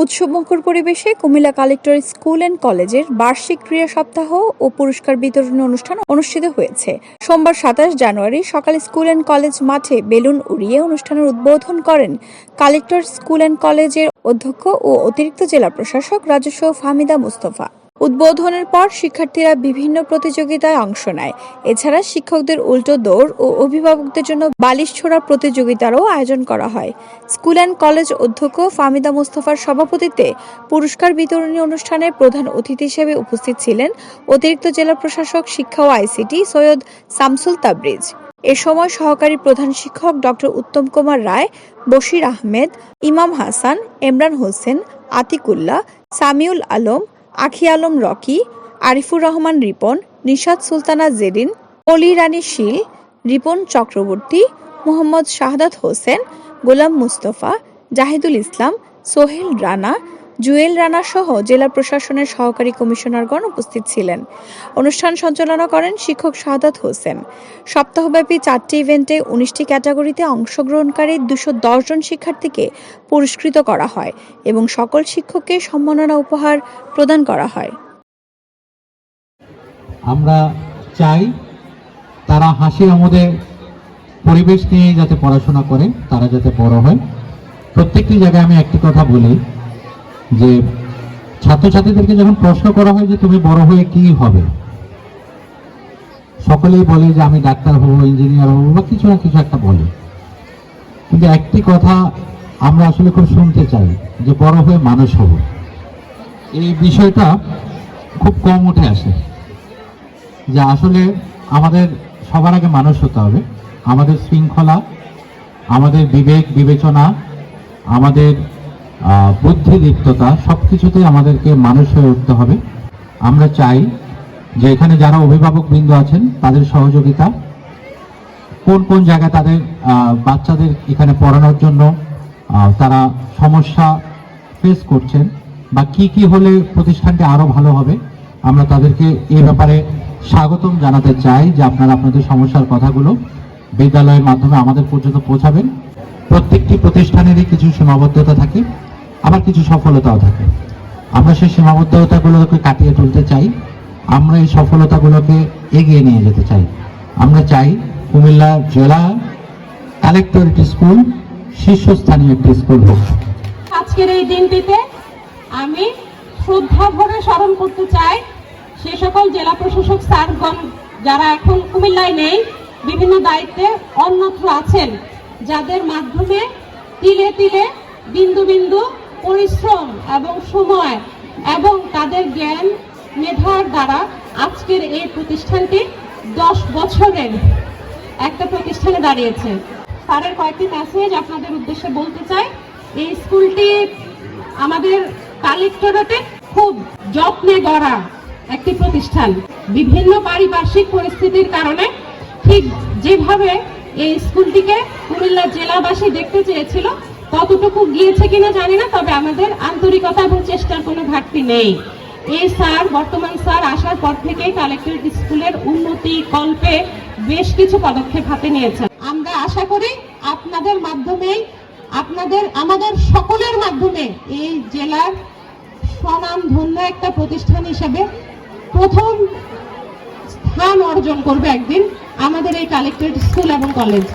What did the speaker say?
উৎসবমুখর পরিবেশে Comilla collector school and কলেজের বার্ষিক ক্রীড়া সপ্তাহ ও পুরস্কার বিতরণী অনুষ্ঠান অনুষ্ঠিত হয়েছে। সোমবার ২৭ জানুয়ারি সকালে স্কুল অ্যান্ড কলেজ মাঠে বেলুন উড়িয়ে অনুষ্ঠানের উদ্বোধন করেন কালেক্টর স্কুল অ্যান্ড কলেজের অধ্যক্ষ ও অতিরিক্ত জেলা প্রশাসক রাজস্ব ফাহমিদা মুস্তফা। উদ্বোধনের পর শিক্ষার্থীরা বিভিন্ন প্রতিযোগিতায় অংশ নেয়। এছাড়া শিক্ষকদের উল্টো দৌড় ও অভিভাবকদের জন্য বালিশ ছোড়া প্রতিযোগিতারও আয়োজন করা হয়। স্কুল অ্যান্ড কলেজ অধ্যক্ষ ফাহমিদা মুস্তফার সভাপতিত্বে পুরস্কার বিতরণী অনুষ্ঠানে প্রধান অতিথি হিসেবে উপস্থিত ছিলেন অতিরিক্ত জেলা প্রশাসক শিক্ষা ও আইসিটি সৈয়দ শামসুল তাবরিজ। এ সময় সহকারী প্রধান শিক্ষক ডক্টর উত্তম কুমার রায়, বশির আহমেদ, ইমাম হাসান, ইমরান হোসেন, আতিকুল্লাহ, সামিউল আলম, আখি আলম রকি, আরিফুর রহমান রিপন, নিশাত সুলতানা জেরিন, অলি রানী শীল, রিপন চক্রবর্তী, মোহাম্মদ শাহাদাত হোসেন, গোলাম মুস্তফা, জাহিদুল ইসলাম, সোহেল রানা, জুয়েল রানা সহ জেলা প্রশাসনের সহকারী কমিশনারগণ উপস্থিত ছিলেন। অনুষ্ঠান সঞ্চালনা করেন শিক্ষক শাহাদাত হোসেন। সপ্তাহব্যাপী 4টি ইভেন্টে 19টি ক্যাটাগরিতে অংশগ্রহণকারী 210 জন শিক্ষার্থীকে পুরস্কৃত করা হয় এবং সকল শিক্ষককে সম্মাননা উপহার প্রদান করা হয়। আমরা চাই তারা হাসি আমোদে পরিবেশ নিয়ে যাতে পড়াশোনা করে, তারা যাতে বড় হয়। প্রত্যেকটি জায়গায় আমি একটি কথা বলি যে ছাত্রছাত্রীদেরকে যখন প্রশ্ন করা হয় যে তুমি বড় হয়ে কি হবে, সকলেই বলে যে আমি ডাক্তার হব, ইঞ্জিনিয়ার হব বা কিছু না কিছু একটা বলে। কিন্তু একটি কথা আমরা আসলে খুব শুনতে চাই যে বড় হয়ে মানুষ হব। এই বিষয়টা খুব কম উঠে আসে যে আসলে আমাদের সবার আগে মানুষ হতে হবে। আমাদের শৃঙ্খলা, আমাদের বিবেক বিবেচনা, আমাদের বুদ্ধিদীপ্ততা সবকিছুতে আমাদেরকে মানুষ হয়ে উঠতে হবে। আমরা চাই যে এখানে যারা অভিভাবক বৃন্দ আছেন তাদের সহযোগিতা, কোন কোন জায়গায় তাদের বাচ্চাদের এখানে পড়ানোর জন্য তারা সমস্যা ফেস করছেন বা কি কি হলে প্রতিষ্ঠানটি আরো ভালো হবে, আমরা তাদেরকে এই ব্যাপারে স্বাগতম জানাতে চাই যে আপনারা আপনাদের সমস্যার কথাগুলো বিদ্যালয়ের মাধ্যমে আমাদের পর্যন্ত পৌঁছাবেন। প্রত্যেকটি প্রতিষ্ঠানেরই কিছু সীমাবদ্ধতা থাকে, আবার কিছু সফলতাও থাকে। আমরা সেই সীমাবদ্ধতাগুলোকে কাটিয়ে তুলতে চাই, আমরা এই সফলতাগুলোকে এগিয়ে নিয়ে যেতে চাই। আমরা চাই কুমিল্লা জেলা কালেক্টরেট স্কুল শীর্ষস্থানীয় একটি স্কুল হোক। আজকের এই দিনটিতে আমি শ্রদ্ধা ভরে স্মরণ করতে চাই সে সকল জেলা প্রশাসক স্যারগণ যারা এখন কুমিল্লায় নেই, বিভিন্ন দায়িত্বে অন্যত্র আছেন, যাদের মাধ্যমে তিলে তিলে বিন্দু বিন্দু পরিশ্রম এবং সময় এবং তাদের জ্ঞান মেধার দ্বারা আজকের এই প্রতিষ্ঠানটি 10 বছরের একটা প্রতিষ্ঠানে দাঁড়িয়েছে। স্যারের কয়েকটি মেসেজ আপনাদের উদ্দেশ্যে বলতে চাই। এই স্কুলটি আমাদের কালেক্টরেটে খুব যত্নে গড়া একটি প্রতিষ্ঠান। বিভিন্ন পারিপার্শ্বিক পরিস্থিতির কারণে ঠিক যেভাবে এই স্কুলটিকে কুমিল্লা জেলাবাসী দেখতে চেয়েছিল কতটুকু গিয়েছে কিনা জানি না, তবে আমাদের আন্তরিকতা এবং চেষ্টার কোনো ঘাটতি নেই। এই স্যার, বর্তমান স্যার আসার পর থেকেই কালেক্টরেট স্কুলের উন্নতি কল্পে বেশ কিছু পদক্ষেপ হাতে নিয়েছেন। আমরা আশা করি আপনাদের মাধ্যমেই, আমাদের সকলের মাধ্যমে এই জেলার স্বনামধন্য একটা প্রতিষ্ঠান হিসেবে প্রথম স্থান অর্জন করবে একদিন আমাদের এই কালেক্টরেট স্কুল এবং কলেজ।